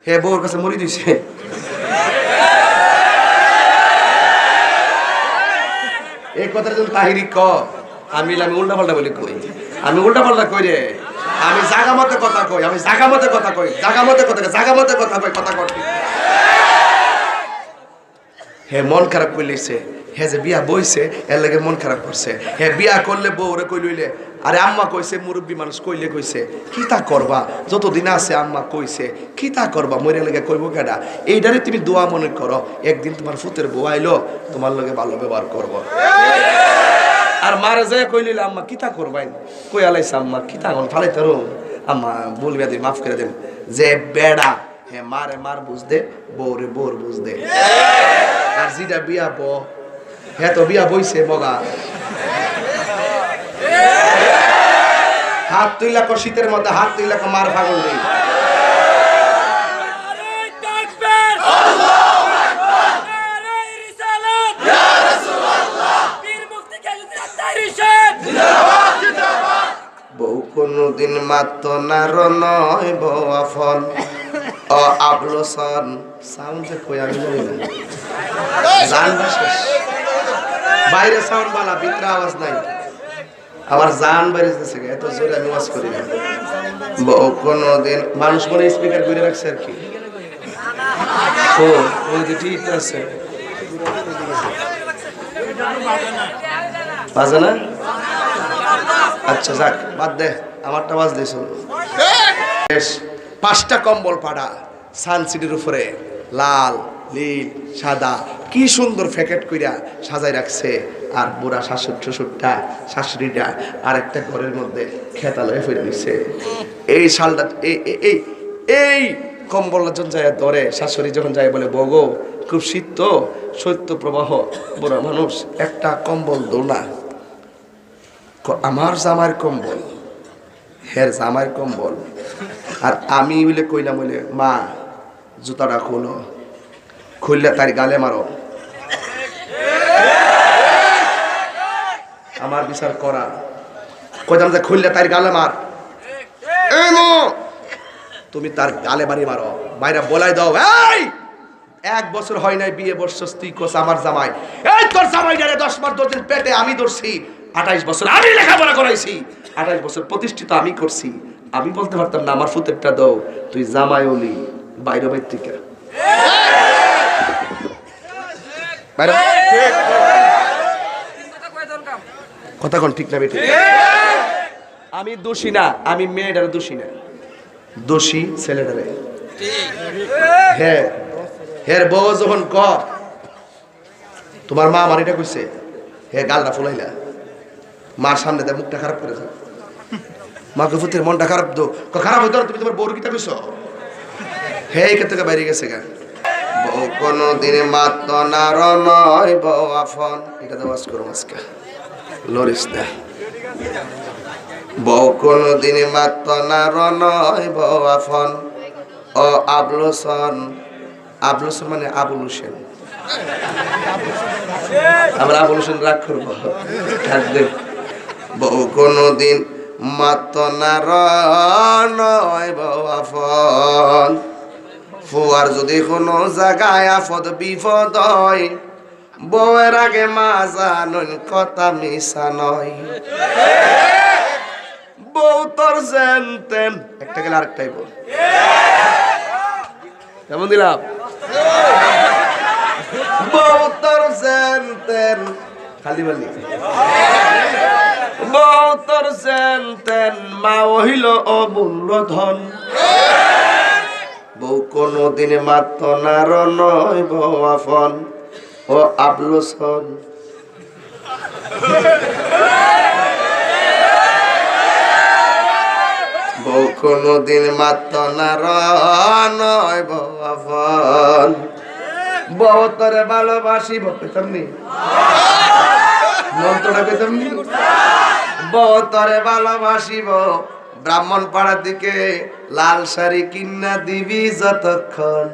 হে বউর কাছে মরি দিছে। এই কথাটা যখন তাহিরি ক আমি উল্টা পাল্টা বলি কই, আমি উল্টা পাল্টা কই রে, আমি জাগা মতে কথা কই, আমি জাগা মতে কথা কই, জাগা মতে কথা কই, কথা কই। হে মন খারাপ করলিছে, হে যে বিয়া বইছে এর লাগে মন খারাপ করছে। হে বিয়া করলে বউরে কই লইলে, আরে আম্মা কইছে, মুরব্বী মানুষ কইলে কইছে কি তা করবা, যতদিন আছে আম্মা কইছে কি তা করবা, মরে লেগে কইব কেডা। এইটারে তুমি দোয়া মনে করো, একদিন তোমার ফুতের বউ আইলো তোমার লগে ভালো ব্যবহার করবো। আর মারে যায় কই লইলে আম্মা কি তা করবাই, কই আলাইছে আম্মা কি তা এখন ফালাইতে রো, আম্মা বলবে দিন মাফ করে দেন। যে বেড়া হে মারে মার বুঝ দে, বউরে বউর বুঝ দে। আর যেটা বিয়া ব হে তো বিয়া বইছে বগা, হাত তুইলা কো শীতের মধ্যে হাত তুইলা কো মার পাগল নেই। বউ কোনদিন মাত্র নার নয় বউ আফন ও আবলোসন সাউন্ড যে কই আমি জানি না, জান শেষ বাইরে সাউন্ড বালা ভিতরে আওয়াজ নাই, আবার জান বাইরে যাচ্ছে এত জোরে আমি ওয়াজ করি না। বউ কোনদিন মানুষ বলে স্পিকার করে রাখছে আর কি, ও ওই যে ঠিক আছে বাজে না, আচ্ছা যাক বাদ দে, আমারটা বাজ দিয়েছ। পাঁচটা কম্বল পাড়া সানসিটির উপরে লাল নীল সাদা কি সুন্দর প্যাকেট কইরা সাজাই রাখছে। আর বুড়া শ্বশুরটা শাশুড়িটা আর একটা ঘরের মধ্যে খেতালয়ে ফিরে দিচ্ছে। এই শালটা এই এই কম্বল যখন যায় ধরে শাশুড়ি যখন যায় বলে বগো খুব শীত তো, শৈত্য প্রবাহ, বুড়া মানুষ একটা কম্বল দো না। আমার জামার কম্বল, হের জামার কম্বল। আর আমি বলে কইলাম বলে মা জুতাটা খোলো, খুললে তার গালে মারো। আমার বিচার করা কইতাম যে খুললে তার গালে মার, তুমি তার গালে বাড়ি মারো, বাইরে বলাই দাও এই 1 বছর হয় নাই বিয়ে বছর তুই কোস আমার জামাই, এই তোর জামাই ডারে 10 মাস 10 দিন পেটে আমি ধরছি, 28 বছর আমি লেখাপড়া করাইছি, 28 বছর প্রতিষ্ঠিত আমি করছি। আমি বলতে পারতাম না আমার ফুতেরটা দাও, তুই জামাই হলি বাইরে বাইর থেকে কথা কোন ঠিক না বেটি? আমি দোষী না, আমি মেয়েটারে দোষী না, দোষী ছেলেটারে। হ্যাঁ হের বউ যখন ক তোমার মা আমার এটা কইছে, হে গালটা ফুলাইলা, মার সামনে দেয় মুখটা খারাপ করে যাও, মাকে ফুতের মনটা খারাপ দো খারাপ হইতো তুমি তোমার বউর কিটা কইছো, হে এখান থেকে বাইরে গেছে গা। বউ কোনো দিনে মাত্র নার নয় বউ আফন, এটা তো ওয়াজ করো আজকে লরিস না। বউ কোনো দিনে মাত্র নার নয় বউ আফন ও আবলোসন, আবলোসন মানে আবুল হোসেন, আমরা আবুল হোসেন রাগ করবো। বউ কোনো দিন মাত্র নার নয় বউ আফন, ফুয়ার যদি কোনো জায়গায় আফদ বিপদ হয় বউয়ের আগে মা জানুন কথা মিশা নয়। বউ তোর জানতেন একটা গেলে আরেকটাই বল, কেমন দিলাম? বউ তোর জানতেন খালি বলি, বউ তোর জানতেন মা হইল অমূল্য ধন। বউ কোনো দিনে মাত্র নার নয় বউ আফন ও আবলোসন। বউ কোনো দিন মাত্র নার নয় বউ আফন। বউ তোরে ভালোবাসিব পেতামনি, মন্ত্রটা পেতামনি, বউ তোরে ভালোবাসিব ব্রাহ্মণ পাড়ার দিকে লাল শাড়ি কিনা দিবি যতক্ষণ।